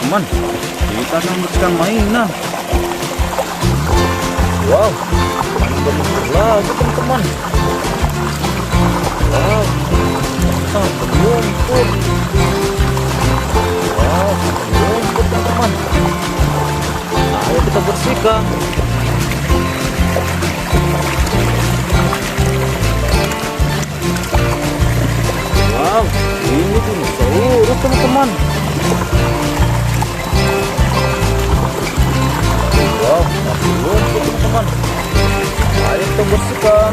teman-teman, kita lanjutkan mainan. Wow, ada muncul lagi teman-teman. Wow, sampai lumpur. Wow, sampai lumpur teman-teman. Ayo kita bersihkan. Wow, ini dinosaurus teman-teman. Wow, masih lumpur teman-teman. Ayo kita bersihkan.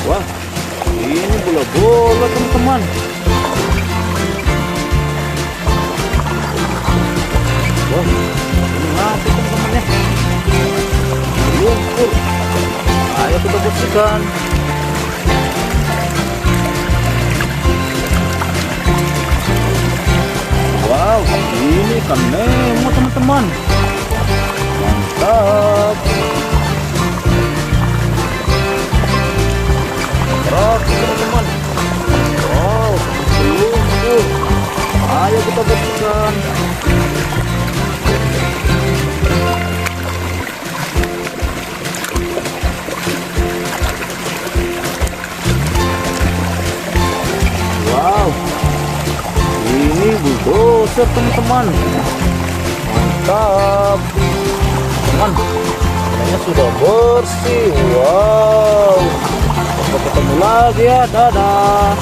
Wah, ini bola-bola teman-teman. Wah, ini apa teman-teman ya? Lumpur. Ayo kita bersihkan. Wow, ini ikan Nemo teman-teman. Mantap. Rapi teman-teman. Wow, lumpur. Ayo kita bersihkan. Wow, ini bulldozer teman-teman. Mantap teman, kayaknya sudah bersih. Wow, sampai ketemu lagi ya, dadah.